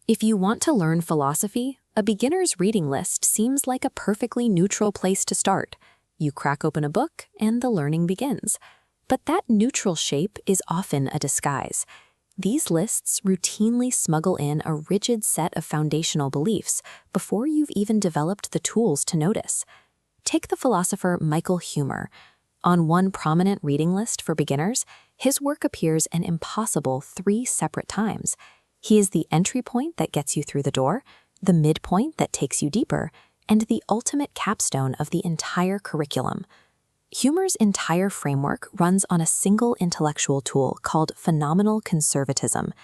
If you want to learn philosophy, a beginner's reading list seems like a perfectly neutral place to start. You crack open a book and the learning begins. But that neutral shape is often a disguise. These lists routinely smuggle in a rigid set of foundational beliefs before you've even developed the tools to notice. Take the philosopher Michael Huemer. On one prominent reading list for beginners, his work appears an impossible 3 separate times. He is the entry point that gets you through the door, the midpoint that takes you deeper, and the ultimate capstone of the entire curriculum. Huemer's entire framework runs on a single intellectual tool called phenomenal conservatism.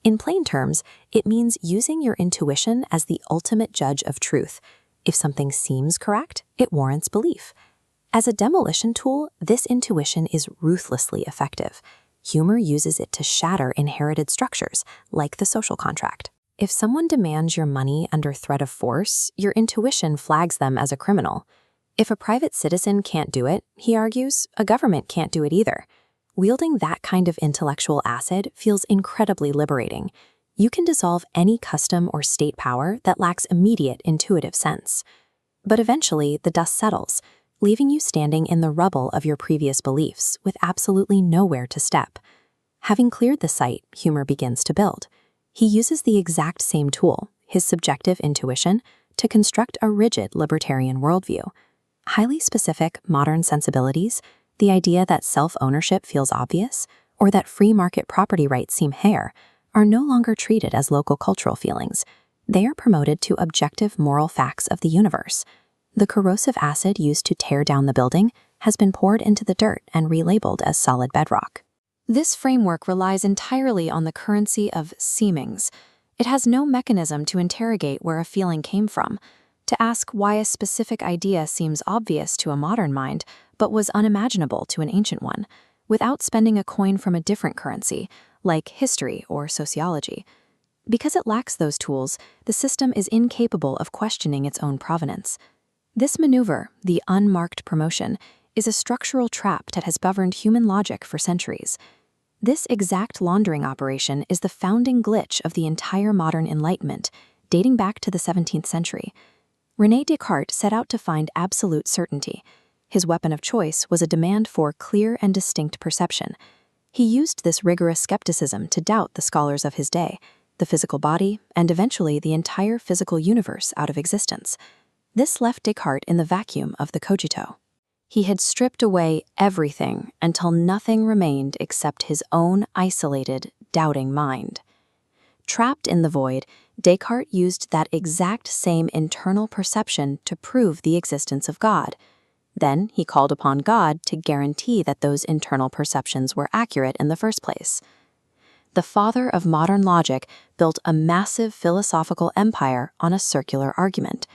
In plain terms, it means using your intuition as the ultimate judge of truth. If something seems correct, it warrants belief. As a demolition tool, this intuition is ruthlessly effective. Huemer uses it to shatter inherited structures, like the social contract. If someone demands your money under threat of force, your intuition flags them as a criminal. If a private citizen can't do it, he argues, a government can't do it either. Wielding that kind of intellectual acid feels incredibly liberating. You can dissolve any custom or state power that lacks immediate intuitive sense. But eventually, the dust settles, leaving you standing in the rubble of your previous beliefs with absolutely nowhere to step. Having cleared the site, Huemer begins to build. He uses the exact same tool, his subjective intuition, to construct a rigid libertarian worldview. Highly specific modern sensibilities, the idea that self-ownership feels obvious, or that free market property rights seem hair, are no longer treated as local cultural feelings. They are promoted to objective moral facts of the universe. The corrosive acid used to tear down the building has been poured into the dirt and relabeled as solid bedrock. This framework relies entirely on the currency of seemings. It has no mechanism to interrogate where a feeling came from, to ask why a specific idea seems obvious to a modern mind but was unimaginable to an ancient one, without spending a coin from a different currency, like history or sociology. Because it lacks those tools, the system is incapable of questioning its own provenance. This maneuver, the unmarked promotion, is a structural trap that has governed human logic for centuries. This exact laundering operation is the founding glitch of the entire modern Enlightenment, dating back to the 17th century. René Descartes set out to find absolute certainty. His weapon of choice was a demand for clear and distinct perception. He used this rigorous skepticism to doubt the scholars of his day, the physical body, and eventually the entire physical universe out of existence. This left Descartes in the vacuum of the cogito. He had stripped away everything until nothing remained except his own isolated, doubting mind. Trapped in the void, Descartes used that exact same internal perception to prove the existence of God. Then he called upon God to guarantee that those internal perceptions were accurate in the first place. The father of modern logic built a massive philosophical empire on a circular argument.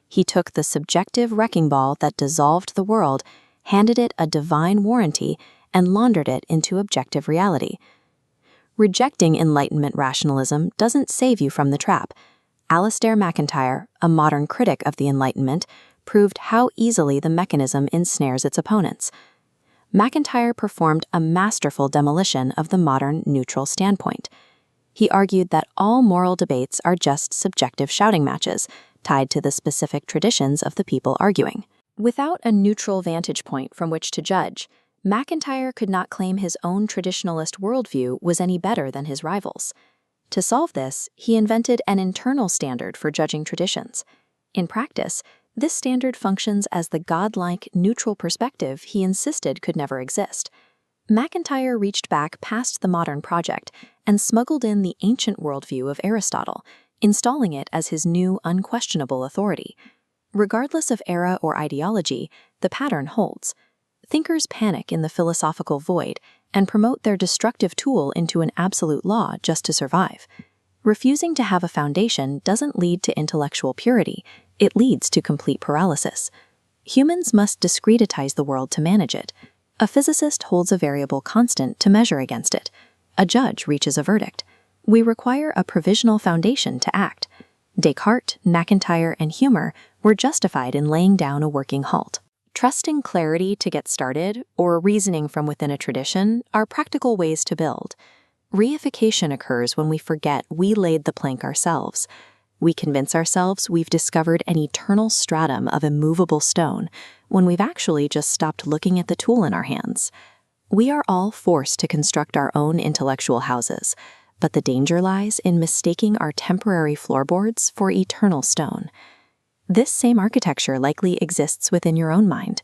He took the subjective wrecking ball that dissolved the world, handed it a divine warranty, and laundered it into objective reality. Rejecting Enlightenment rationalism doesn't save you from the trap. Alasdair MacIntyre, a modern critic of the Enlightenment, proved how easily the mechanism ensnares its opponents. MacIntyre performed a masterful demolition of the modern neutral standpoint. He argued that all moral debates are just subjective shouting matches, tied to the specific traditions of the people arguing. Without a neutral vantage point from which to judge, MacIntyre could not claim his own traditionalist worldview was any better than his rivals. To solve this, he invented an internal standard for judging traditions. In practice, this standard functions as the godlike, neutral perspective he insisted could never exist. MacIntyre reached back past the modern project and smuggled in the ancient worldview of Aristotle, installing it as his new, unquestionable authority. Regardless of era or ideology, the pattern holds. Thinkers panic in the philosophical void and promote their destructive tool into an absolute law just to survive. Refusing to have a foundation doesn't lead to intellectual purity, it leads to complete paralysis. Humans must discretitize the world to manage it. A physicist holds a variable constant to measure against it. A judge reaches a verdict. We require a provisional foundation to act. Descartes, MacIntyre, and Huemer were justified in laying down a working halt. Trusting clarity to get started, or reasoning from within a tradition, are practical ways to build. Reification occurs when we forget we laid the plank ourselves. We convince ourselves we've discovered an eternal stratum of immovable stone when we've actually just stopped looking at the tool in our hands. We are all forced to construct our own intellectual houses, but the danger lies in mistaking our temporary floorboards for eternal stone. This same architecture likely exists within your own mind.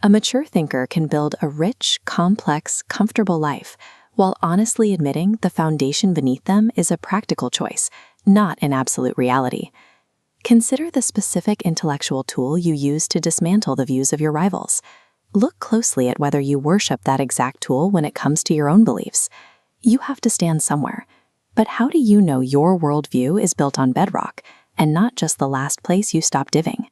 A mature thinker can build a rich, complex, comfortable life while honestly admitting the foundation beneath them is a practical choice, not an absolute reality. Consider the specific intellectual tool you use to dismantle the views of your rivals. Look closely at whether you worship that exact tool when it comes to your own beliefs. You have to stand somewhere. But how do you know your worldview is built on bedrock and not just the last place you stopped diving?